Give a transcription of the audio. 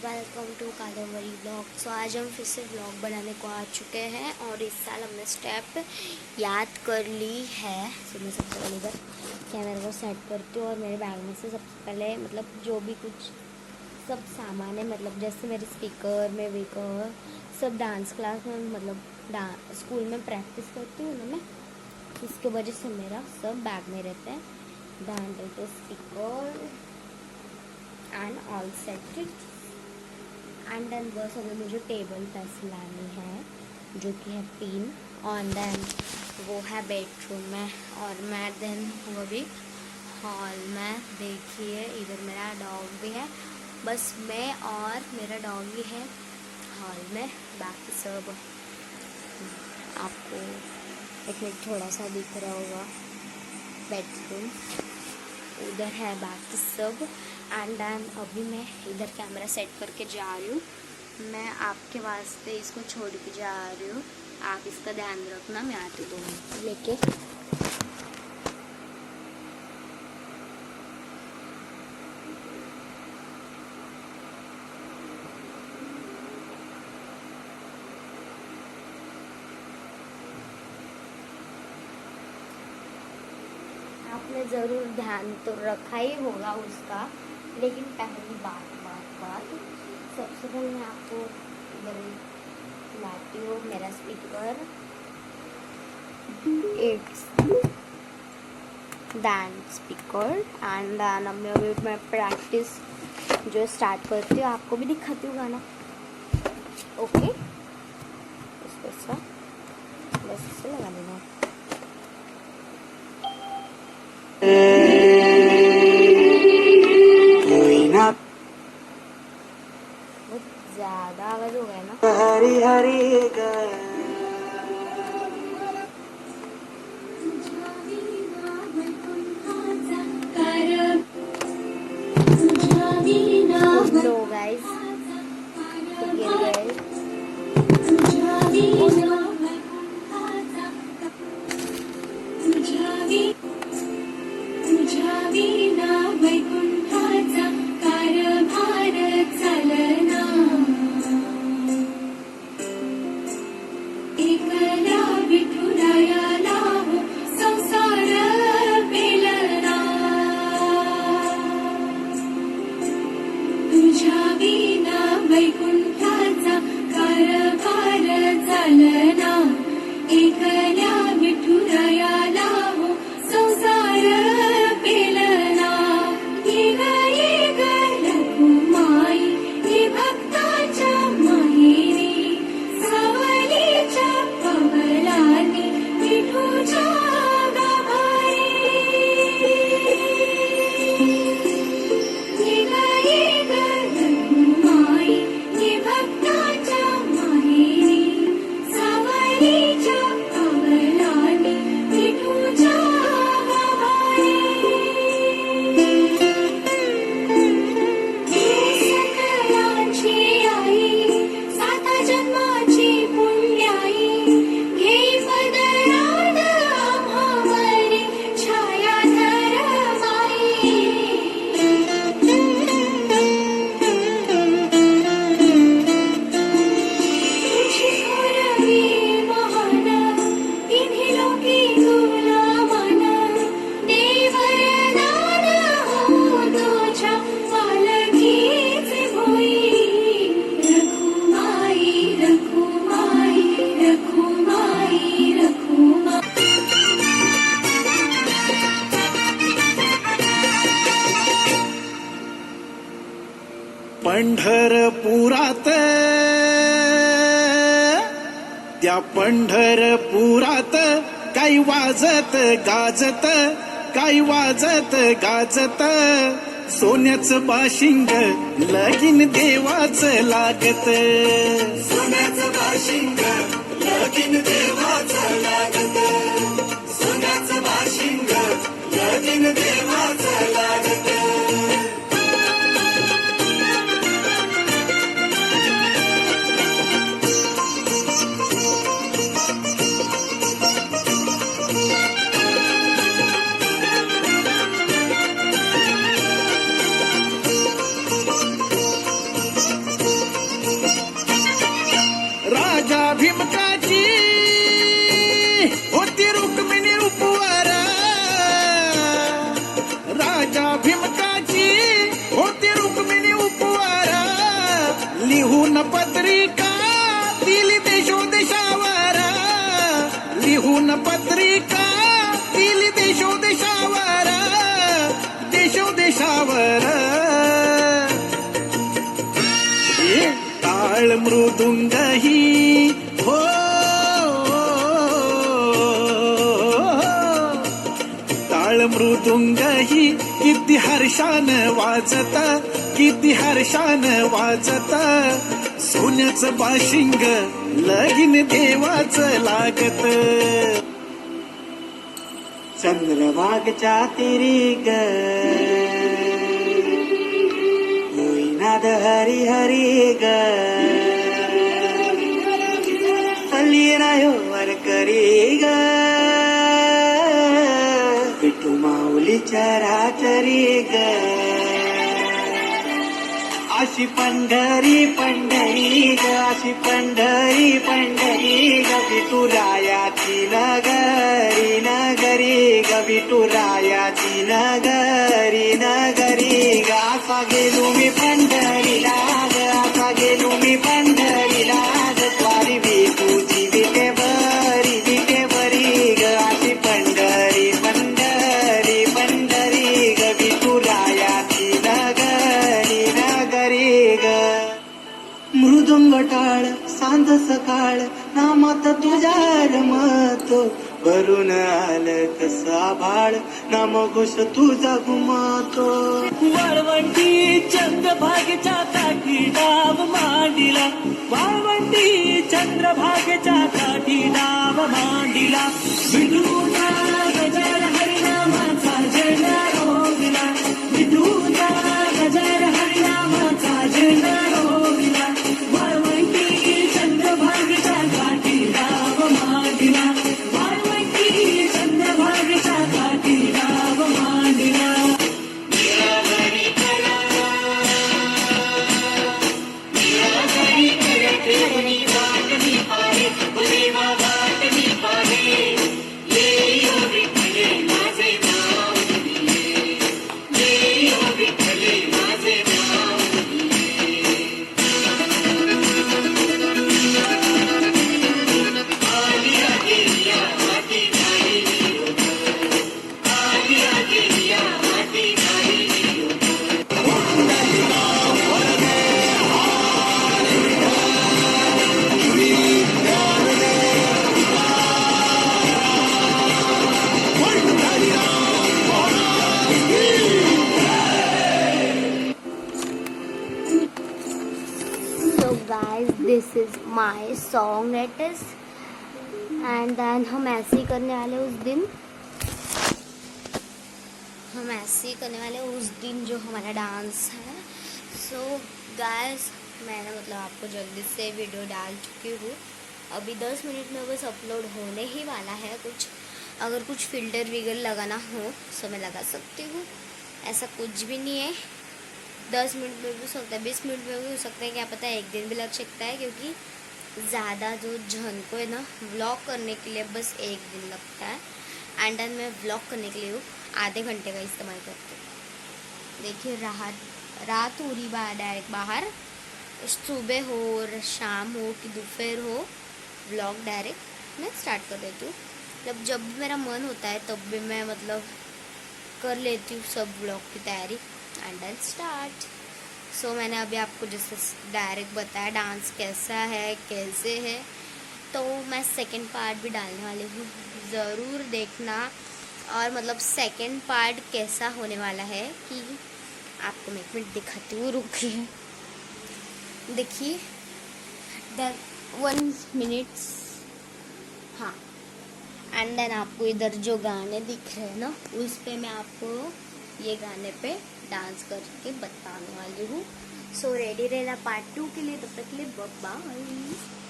Welcome to Kadambari blog. So आज हम फिर से ब्लॉग बनाने को आ चुके हैं और इस साल हमने स्टेप याद कर ली है। सो मैं सबसे पहले इधर कैमरा को सेट करती हूँ और मेरे बैग में से सबसे पहले मतलब जो भी कुछ सब सामान है, मतलब जैसे मेरे स्पीकर में वीकर सब डांस क्लास में मतलब स्कूल में प्रैक्टिस करती हूँ ना मैं, इसके वजह से मेरा सब बैग में रहता है। Dance speaker and all set and then बस अभी मुझे टेबल पैसे लानी है जो कि है 3 और देन वो है बेडरूम में और मैं देन वो भी हॉल में। देखिए इधर मेरा डॉग भी है, बस मैं और मेरा डॉग ही है हॉल में, बाकी सब आपको एक मिनट थोड़ा सा दिख रहा होगा। बेडरूम उधर है, बाकी सब एंड देन अभी मैं इधर कैमरा सेट करके जा रही हूँ। मैं आपके वास्ते इसको छोड़ के जा रही हूँ, आप इसका ध्यान रखना। मैं आती हूँ 2 मिनट लेके। आपने ज़रूर ध्यान तो रखा ही होगा उसका, लेकिन पहली बात सबसे पहले मैं आपको इधर लाती हूँ मेरा speaker. It's dance speaker and then अभी मैं प्रैक्टिस जो स्टार्ट करती हूँ, आपको भी दिखाती हूँ गाना। ओके, इसको बस इसे लगा देना। बहुत ज्यादा आवाज हो गया ना। हरी हरी लो गाइस, गिर गए। वैकुंठाचा कारभार चालना, एकल्या विठुरायाला हो संसार पेलना। येग येग रखुमाई हे भक्ताच्या माहेरी, सावलीच्या पवलानी विठूच्या गाभारी। येग येग रखुमाई हे भक्ताच्या माहेरी, सावलीच्या पवलानी विठूच्या गाभारी। सकलांची आई, 7 जन्माची पुण्याई, घेई पदरात आम्हावरी छायाधर माई। तुझी थोरवी महान, तिन्ही लोकी तुला मान, दे वरदान हो तुझ्या पालखीचे भोई। रखुमाई रखुमाई रखुमाई रखुमाई। पंढरपुरात, त्या पंढरपुरात काही वाजत गाजत, काही वाजत गाजत, सोन्याचं बाशिंग लगीन देवाचं लागत। सोन्याचं बाशिंग लगीन देवाचं लागत, सोन्याचं बाशिंग लगीन देवाचं लागत। लिहून पत्रिका दिली देशोदेशावर, लिहून पत्रिका दिली देशोदेशावर, देशोदेशावर. टाळ मृदुंग ही हो, टाळ मृदुंग ही किती हर्षान वाजत, किती हर्षान वाजत. सोन्याचं बाशिंग लगीन देवाचं लागत. चंद्रभागच्या तिरी ग नाद हरी हरी ग वर करी ग विठू माऊलीच्या रातरी ग. अशी पंढरी पंढरी ग, अशी पंढरी पंढरी ग विठुरायाची नगरी नगरी ग विठुरायाची नगरी नगरी ग. असा गेलो मी पंढरीला ग, असा गेलो मी पंढरीला ग स्वारी विठूची विटे बरी ग. अशी पंढरी पंढरी पंढरी ग विठुरायाची नगरी नगरी ग. मृदुंग टाळ सांज सकाळ नामात तुझ्या रमतो, भरून आलं कसा भाळ नामघोष तुझा घुमतो. वाळवंटी चंद्रभागेच्या काठी डाव मांडिला, वाळवंटी चंद्रभागेच्या काठी डाव मांडिला. विठूचा गजर हरिनामाचा झेंडा रोविला, विठूचा गजर हरिनामाचा झेंडा रोविला. वाळवंटी चंद्रभागेच्या काठी डाव मांडिला, वाळवंटी चंद्रभागेच्या काठी डाव मांडिला. So guys, this is my song it is. And then हम ऐसे ही करने वाले उस दिन, हम ऐसे ही करने वाले उस दिन जो हमारा डांस है. सो गाइस, मैंने मतलब आपको जल्दी से वीडियो डाल चुकी हूँ. अभी 10 मिनट में बस अपलोड होने ही वाला है. कुछ अगर कुछ फिल्टर विगर लगाना हो तो मैं लगा सकती हूँ, ऐसा कुछ भी नहीं है. 10 मिनट में भी हो सकता है, 20 मिनट में भी हो सकता है, क्या पता है 1 दिन भी लग सकता है. क्योंकि ज़्यादा जो जन को है ना व्लॉग करने के लिए बस 1 दिन लगता है. एंड देन मैं व्लॉग करने के लिए आधे घंटे का इस्तेमाल करती हूँ. देखिए रात हो रही डायरेक्ट बाहर, सुबह हो और शाम हो कि दोपहर हो, व्लॉग डायरेक्ट मैं स्टार्ट कर देती हूँ. मतलब जब भी मेरा मन होता है तब भी मैं मतलब कर लेती हूँ सब व्लॉग की तैयारी. And then start. सो मैंने अभी आपको जैसे डायरेक्ट बताया डांस कैसा है कैसे है, तो मैं सेकंड पार्ट भी डालने वाली हूँ, ज़रूर देखना. और मतलब सेकंड पार्ट कैसा होने वाला है कि आपको मैं 1 मिनट दिखाती हूँ, रुकिए. देखिए 1 मिनट. हाँ, एंड देन आपको इधर जो गाने दिख रहे हैं ना, उस पे मैं आपको ये गाने पे डांस करके बताने वाली हूँ. सो रेडी रहना पार्ट 2 के लिए. तब तक के लिए बाय.